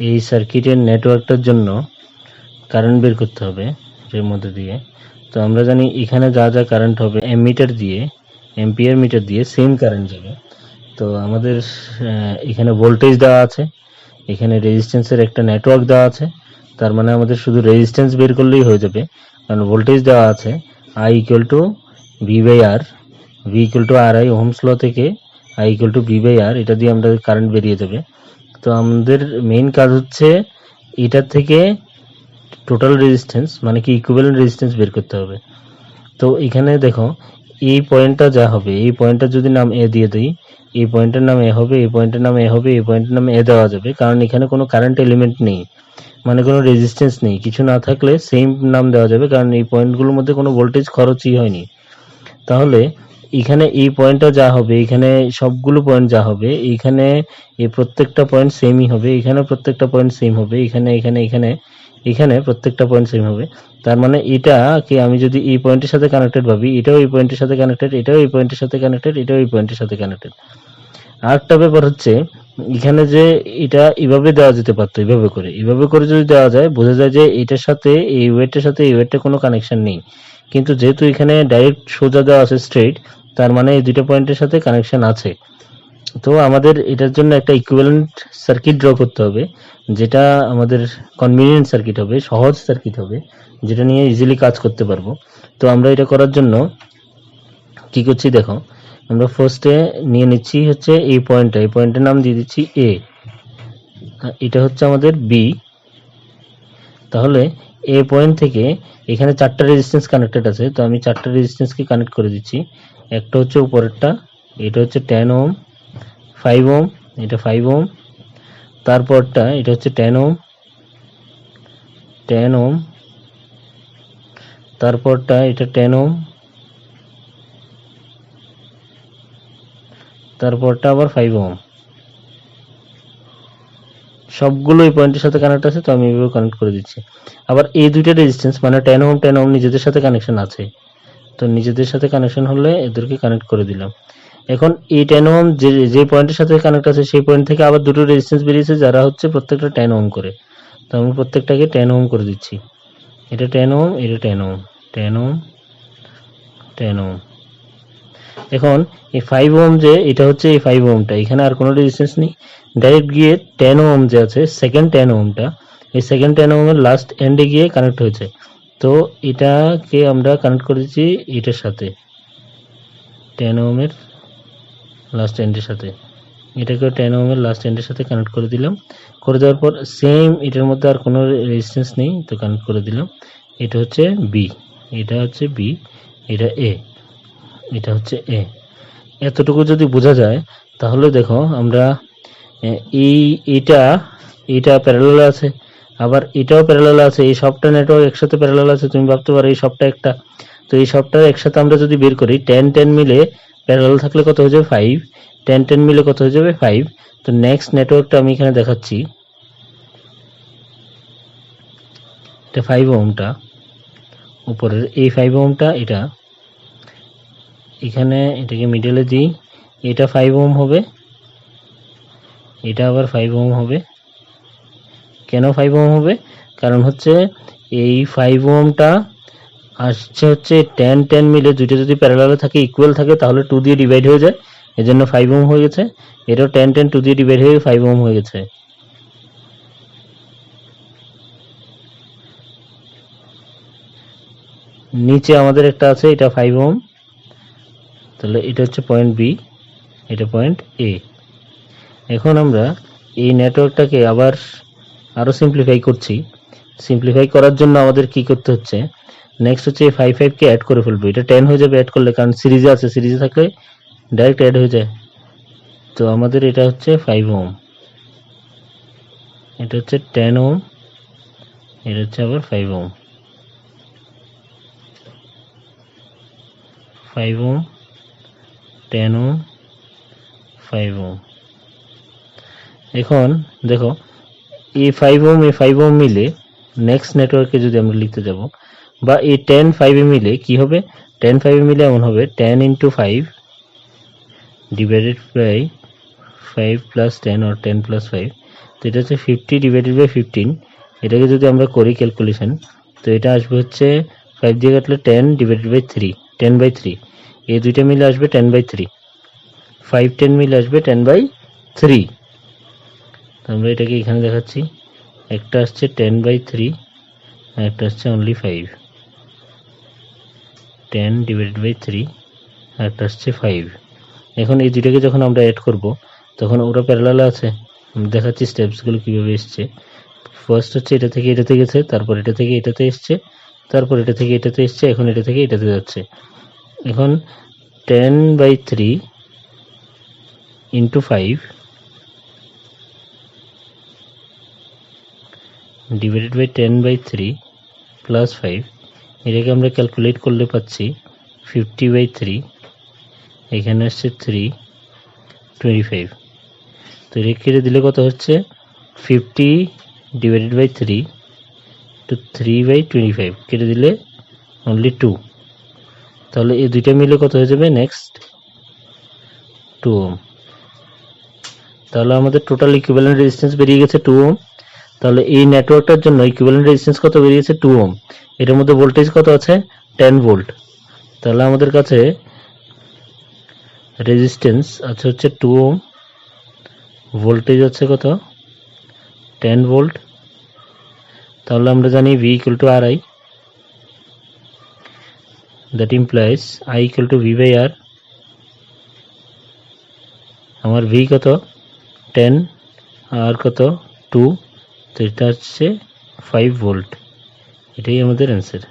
এই সার্কিটের নেটওয়ার্কটার জন্য কারেন্ট বের করতে হবে এর মধ্যে দিয়ে। তো আমরা জানি এখানে যা যা কারেন্ট হবে এম্পিয়ার মিটার দিয়ে সেম কারেন্ট যাবে। তো আমাদের এখানে ভোল্টেজ দেওয়া আছে, এখানে রেজিস্ট্যান্সের একটা নেটওয়ার্ক দেওয়া আছে, তার মানে আমাদের শুধু রেজিস্ট্যান্স বের করলেই হয়ে যাবে, কারণ ভোল্টেজ দেওয়া আছে I equal to v by r, v equal to r i, ohm's law থেকে I equal to v by r, এটা দিয়ে আমাদের কারেন্ট বেরিয়ে যাবে। তো আমাদের মেইন কাজ হচ্ছে এটার থেকে টোটাল রেজিস্ট্যান্স মানে কি ইকুইভ্যালেন্ট রেজিস্ট্যান্স বের করতে হবে। তো এখানে দেখো এই পয়েন্টটা যা হবে, এই পয়েন্টটা যদি নাম এ দিয়ে দিই, এই পয়েন্টের নাম এ হবে, এই পয়েন্টের নাম এ হবে, এই পয়েন্টের নাম এ দেওয়া যাবে, কারণ এখানে কোনো কারেন্ট এলিমেন্ট নেই, মানে কোনো রেজিস্ট্যান্স নেই, কিছু না থাকলে সেম নাম দেওয়া যাবে, কারণ এই পয়েন্টগুলোর মধ্যে কোনো ভোল্টেজ খরচই হয়নি। তাহলে এখানে এই পয়েন্টটা যা হবে, এখানে সবগুলো পয়েন্ট যা হবে, এইখানে এই প্রত্যেকটা পয়েন্ট সেমই হবে, এখানে প্রত্যেকটা পয়েন্ট সেম হবে, এখানে এখানে এখানে এখানে প্রত্যেকটা পয়েন্ট সেম হবে। তার মানে এটাকে আমি যদি এই পয়েন্টের সাথে কানেক্টেড ভাবি, এটাও এই পয়েন্টের সাথে কানেক্টেড, এটাও এই পয়েন্টের সাথে কানেক্টেড, এটাও এই পয়েন্টের সাথে কানেক্টেড। আরেকটা ব্যাপার হচ্ছে এখানে যে এটা এভাবে দেওয়া যেতে পারতো, এভাবে করে যদি দেওয়া যায়, বোঝা যায় যে এটার সাথে এই ওয়েটটার সাথে এই ওয়েটটা কোনো কানেকশন নেই, কিন্তু যেহেতু এখানে ডাইরেক্ট সোজা দেওয়া আছে স্ট্রেট, তার মানে এই দুটো পয়েন্টের সাথে কানেকশন আছে। তো আমাদের এটার জন্য একটা ইকুইভ্যালেন্ট সার্কিট ড্র করতে হবে, যেটা আমাদের কনভিনিয়েন্ট সার্কিট হবে, সহজ সার্কিট হবে, যেটা নিয়ে ইজিলি কাজ করতে পারবো। তো আমরা এটা করার জন্য কি করছি দেখো, আমরা ফার্স্টে নিয়ে নিচ্ছি হচ্ছে এই পয়েন্টটা, এই পয়েন্টের নাম দিয়ে দিচ্ছি এ, এটা হচ্ছে আমাদের বি। তাহলে এ পয়েন্ট থেকে এখানে চারটা রেজিস্ট্যান্স কানেক্টেড আছে, তো আমি চারটা রেজিস্ট্যান্সকে কানেক্ট করে দিচ্ছি। একটা হচ্ছে উপরেরটা, এটা হচ্ছে 10 ওহম, 5 ওহম, এটা 5 ওহম, তারপরটা এটা হচ্ছে 10 ওহম, 10 ওহম, তারপরটা এটা 10 ওহম, তারপরটা আবার 5 ওহম। সবগুলো এই পয়েন্টের সাথে কানেক্ট আছে, তো আমি এইভাবে কানেক্ট করে দিচ্ছি। আবার এই দুইটা রেজিস্ট্যান্স মানে 10 ওহম 10 ওহম নিজেদের সাথে কানেকশন আছে, তো নিজেদের সাথে কানেকশন হলে এদেরকে কানেক্ট করে দিলাম। এখন এই 10 ওহম যে পয়েন্টের সাথে কানেক্ট আছে, সেই পয়েন্ট থেকে আবার দুটো রেজিস্ট্যান্স বেরিয়েছে, যারা হচ্ছে প্রত্যেকটা 10 ওহম করে, তো আমি প্রত্যেকটাকে 10 ওহম করে দিচ্ছি। এটা 10 ওহম, এটা 10 ওহম, 10 ওহম, 10 ওহম। এখন এই 5 ওহম যে এটা হচ্ছে এই 5 ওহমটা, এখানে আর কোনো রেজিস্ট্যান্স নেই, ডাইরেক্ট গিয়ে 10 ওহম যে আছে সেকেন্ড 10 ওহমটা, এই সেকেন্ড 10 ওহমের লাস্ট এন্ডে গিয়ে কানেক্ট হয়েছে, তো এটাকে আমরা কানেক্ট করে দিচ্ছি এটার সাথে, 10 ওহমের লাস্ট এন্ডের সাথে, এটাকে 10 ওহমের লাস্ট এন্ডের সাথে কানেক্ট করে দিলাম। করে দেওয়ার পর সেম এটার মধ্যে আর কোনো রেজিস্ট্যান্স নেই, তো কানেক্ট করে দিলাম। এটা হচ্ছে বি, এটা হচ্ছে বি, এটা এ, এটা হচ্ছে এ। এতটুকু যদি বোঝা যায়, তাহলে দেখো আমরা এইটা প্যারালাল আছে, আবার এটাও প্যারালাল আছে, এই সবটা নেটওয়ার্ক একসাথে প্যারালাল আছে। তুমি ভাবতে পারো এই সবটা একটা, তো এই সবটা একসাথে আমরা যদি বের করি, 10 10 মিলে প্যারালাল থাকলে কত হয়ে যাবে 5, 10 10 মিলে কত হয়ে যাবে 5। তো নেক্সট নেটওয়ার্কটা আমি এখানে দেখাচ্ছি, এটা 5 ওহমটা, উপরের এই 5 ওহমটা, এটা এখানে এটাকে মিডলে দিই, এটা 5 ওহম হবে, এটা আবার 5 ওহম হবে। কেন 5 ওহম হবে? কারণ হচ্ছে এই 5 ওহমটা আসছে হচ্ছে 10 10 মিলে দুইটা যদি প্যারালালে থাকে, ইকুয়াল থাকে, তাহলে 2 দিয়ে ডিভাইড হয়ে যায়, এজন্য 5 ওহম হয়ে গেছে। এটাও 10 10 2 দিয়ে ডিভাইড হয়ে 5 ওহম হয়ে গেছে। নিচে আমাদের একটা আছে, এটা 5 ওহম, তাহলে এটা হচ্ছে পয়েন্ট বি, এটা পয়েন্ট এ। এখন আমরা এই নেটওয়ার্কটাকে আবার আরো সিম্পলিফাই করছি। সিম্পলিফাই করার জন্য আমাদের কি করতে হচ্ছে, নেক্সট হচ্ছে এই 5 5 কে অ্যাড করে ফেলবো, এটা 10 হয়ে যাবে অ্যাড করলে, কারণ সিরিজে আছে, সিরিজে থাকলে ডাইরেক্ট অ্যাড হয়ে যায়। তো আমাদের এটা হচ্ছে 5 ওহম, এটা হচ্ছে 10 ওহম, এটা হচ্ছে আবার 5 ওহম, 5 ওহম, 10 ওহম, 5 ওহম। এখন দেখো এই 5 ওহম এই 5 ওহম মিলে নেক্সট নেটওয়ার্কে যদি আমরা লিখতে যাব, বা এই 10 5 এ মিলে কি হবে, 10 5 এ মিলে এমন হবে 10 into 5 divided by 5 plus 10 or 10 plus 5, তো এটা হচ্ছে 50/15। এটাকে যদি আমরা করি ক্যালকুলেশন, তো এটা আসবে হচ্ছে 5 দিয়ে কাটলে 10/3, 10/3। এই দুইটা মিলে আসবে 10/3, 5 10 মিলে আসবে 10/3। তো আমরা এটাকে এখানে দেখাচ্ছি, একটা আসছে 10/3 আর একটা আসছে অনলি 5। 10/3 আর একটা আসছে 5। এখন এই দুইটাকে যখন আমরা অ্যাড করব, তখন ওরা প্যারালাল আছে। আমি দেখাচ্ছি স্টেপসগুলো কীভাবে এসছে। ফার্স্ট হচ্ছে এটা থেকে এটাতে গেছে, তারপর এটা থেকে এটাতে এসছে, তারপর এটা থেকে এটাতে এসছে, এখন এটা থেকে এটাতে যাচ্ছে। এখন 10/3 ইন্টু 5 ডিভাইডেড বাই 10/3 প্লাস 5, এটাকে আমরা ক্যালকুলেট করলে পাচ্ছি 50/3। এখানে আসছে 3/25। তো এটা কেটে দিলে কত হচ্ছে 50/3 টু 3/25 কেটে দিলে অনলি 2। তাহলে এই দুইটা মিলে কত হয়ে যাবে নেক্সট 2 ওহম। তাহলে আমাদের টোটাল ইকুইভ্যালেন্ট রেজিস্ট্যান্স বেরিয়ে গেছে 2 ওহম। তাহলে এই নেটওয়ার্কটার জন্য ইকুইভ্যালেন্ট রেজিস্ট্যান্স কত বেরিয়েছে 2 ওহম। এটার মধ্যে ভোল্টেজ কত আছে 10 ভোল্ট। তাহলে আমাদের কাছে রেজিস্ট্যান্স আছে হচ্ছে 2 ওহম, ভোল্টেজ আছে কত 10 ভোল্ট। তাহলে আমরা জানি V equal to RI, that implies I equal to V/R। আমার V কত 10, R কত 2, তো এটা হচ্ছে 5 ভোল্ট। এটাই আমাদের অ্যান্সার।